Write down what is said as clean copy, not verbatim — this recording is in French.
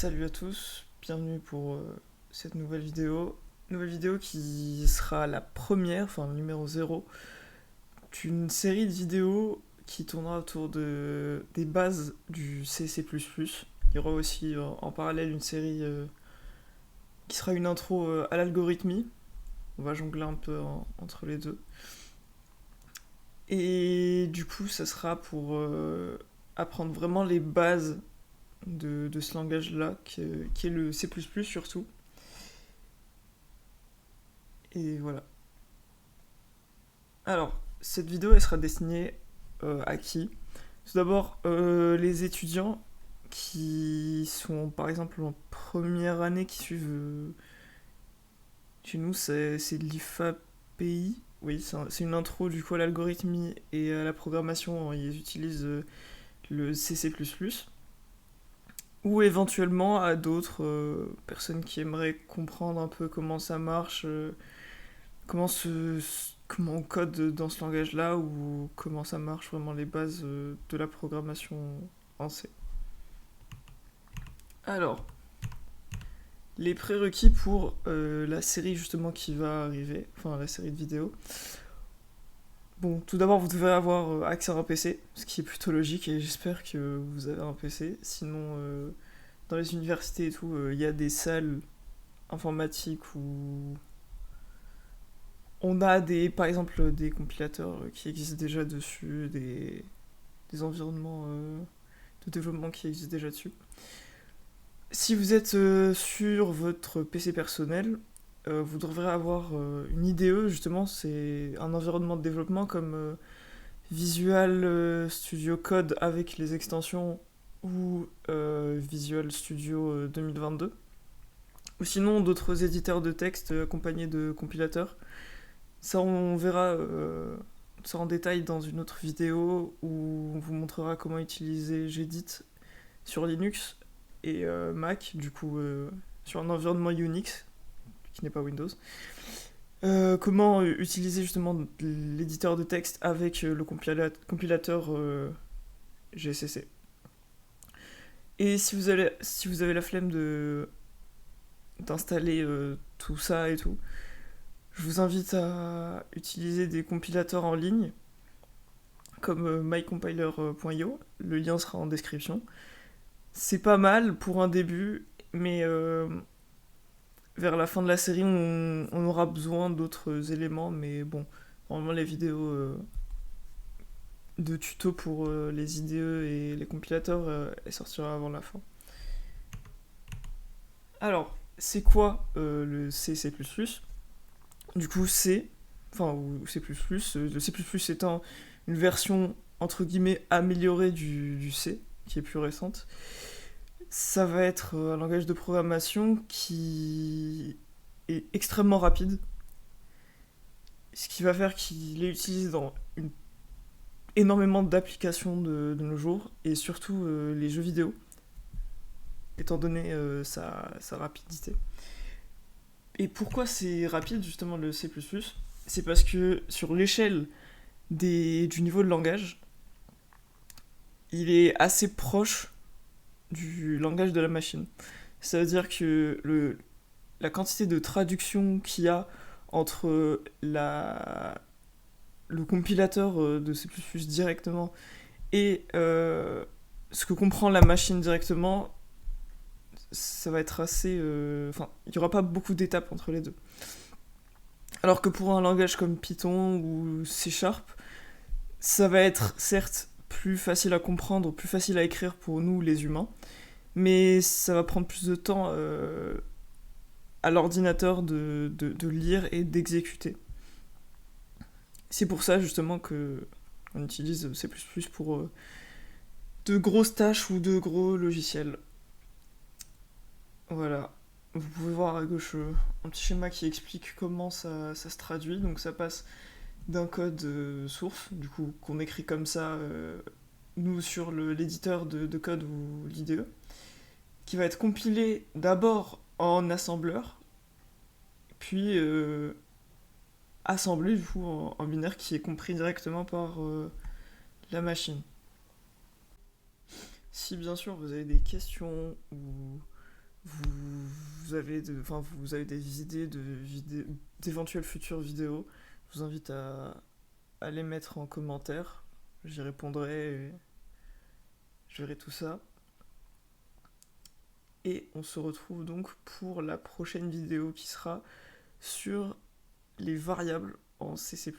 Salut à tous, bienvenue pour cette nouvelle vidéo. Nouvelle vidéo qui sera la première, enfin le numéro 0, d'une série de vidéos qui tournera autour des bases du C++. Il y aura aussi en parallèle une série qui sera une intro à l'algorithmie. On va jongler un peu entre les deux. Et du coup, ça sera pour apprendre vraiment les bases de ce langage-là, qui est le C++ surtout. Et voilà. Alors, cette vidéo, elle sera destinée à qui? Tout d'abord, les étudiants qui sont par exemple en première année, qui suivent chez nous, c'est l'IFAPI. Oui, c'est une intro du coup à l'algorithmie et à la programmation. Ils utilisent le C++. Ou éventuellement à d'autres personnes qui aimeraient comprendre un peu comment ça marche, comment on code dans ce langage-là, ou comment ça marche vraiment les bases de la programmation en C. Alors, les prérequis pour la série justement qui va arriver, enfin la série de vidéos. Bon, tout d'abord, vous devez avoir accès à un PC, ce qui est plutôt logique, et j'espère que vous avez un PC. Sinon, dans les universités et tout, il y a des salles informatiques où on a par exemple des compilateurs qui existent déjà dessus, des environnements de développement qui existent déjà dessus. Si vous êtes sur votre PC personnel, vous devrez avoir une IDE, justement, c'est un environnement de développement comme Visual Studio Code avec les extensions, ou Visual Studio 2022. Ou sinon d'autres éditeurs de texte accompagnés de compilateurs. Ça, on verra ça en détail dans une autre vidéo où on vous montrera comment utiliser Gedit sur Linux et Mac, du coup sur un environnement Unix qui n'est pas Windows. Comment utiliser justement l'éditeur de texte avec le compilateur GCC. Et si vous avez la flemme d'installer tout ça et tout, je vous invite à utiliser des compilateurs en ligne comme mycompiler.io. Le lien sera en description. C'est pas mal pour un début, mais vers la fin de la série, on aura besoin d'autres éléments. Mais bon, normalement, les vidéos de tuto pour les IDE et les compilateurs, elles sortiront avant la fin. Alors, c'est quoi le C++? Du coup, ou C++, le C++ étant une version entre guillemets améliorée du C, qui est plus récente. Ça va être un langage de programmation qui est extrêmement rapide, ce qui va faire qu'il est utilisé dans énormément d'applications de nos jours, et surtout les jeux vidéo, étant donné sa rapidité. Et pourquoi c'est rapide justement le C++? C'est parce que sur l'échelle du niveau de langage, il est assez proche du langage de la machine. Ça veut dire que la quantité de traduction qu'il y a entre le compilateur de C++ directement et ce que comprend la machine directement, ça va être assez... Enfin, il n'y aura pas beaucoup d'étapes entre les deux. Alors que pour un langage comme Python ou C Sharp, ça va être certes plus facile à comprendre, plus facile à écrire pour nous les humains, mais ça va prendre plus de temps à l'ordinateur de lire et d'exécuter. C'est pour ça justement que on utilise C++ pour de grosses tâches ou de gros logiciels. Voilà. Vous pouvez voir à gauche un petit schéma qui explique comment ça se traduit. Donc ça passe d'un code source, du coup qu'on écrit comme ça, nous sur l'éditeur de code ou l'IDE, qui va être compilé d'abord en assembleur, puis assemblé du coup en binaire qui est compris directement par la machine. Si bien sûr vous avez des questions ou vous avez, vous avez des idées d'éventuelles futures vidéos, je vous invite à les mettre en commentaire. J'y répondrai et je verrai tout ça. Et on se retrouve donc pour la prochaine vidéo qui sera sur les variables en C++.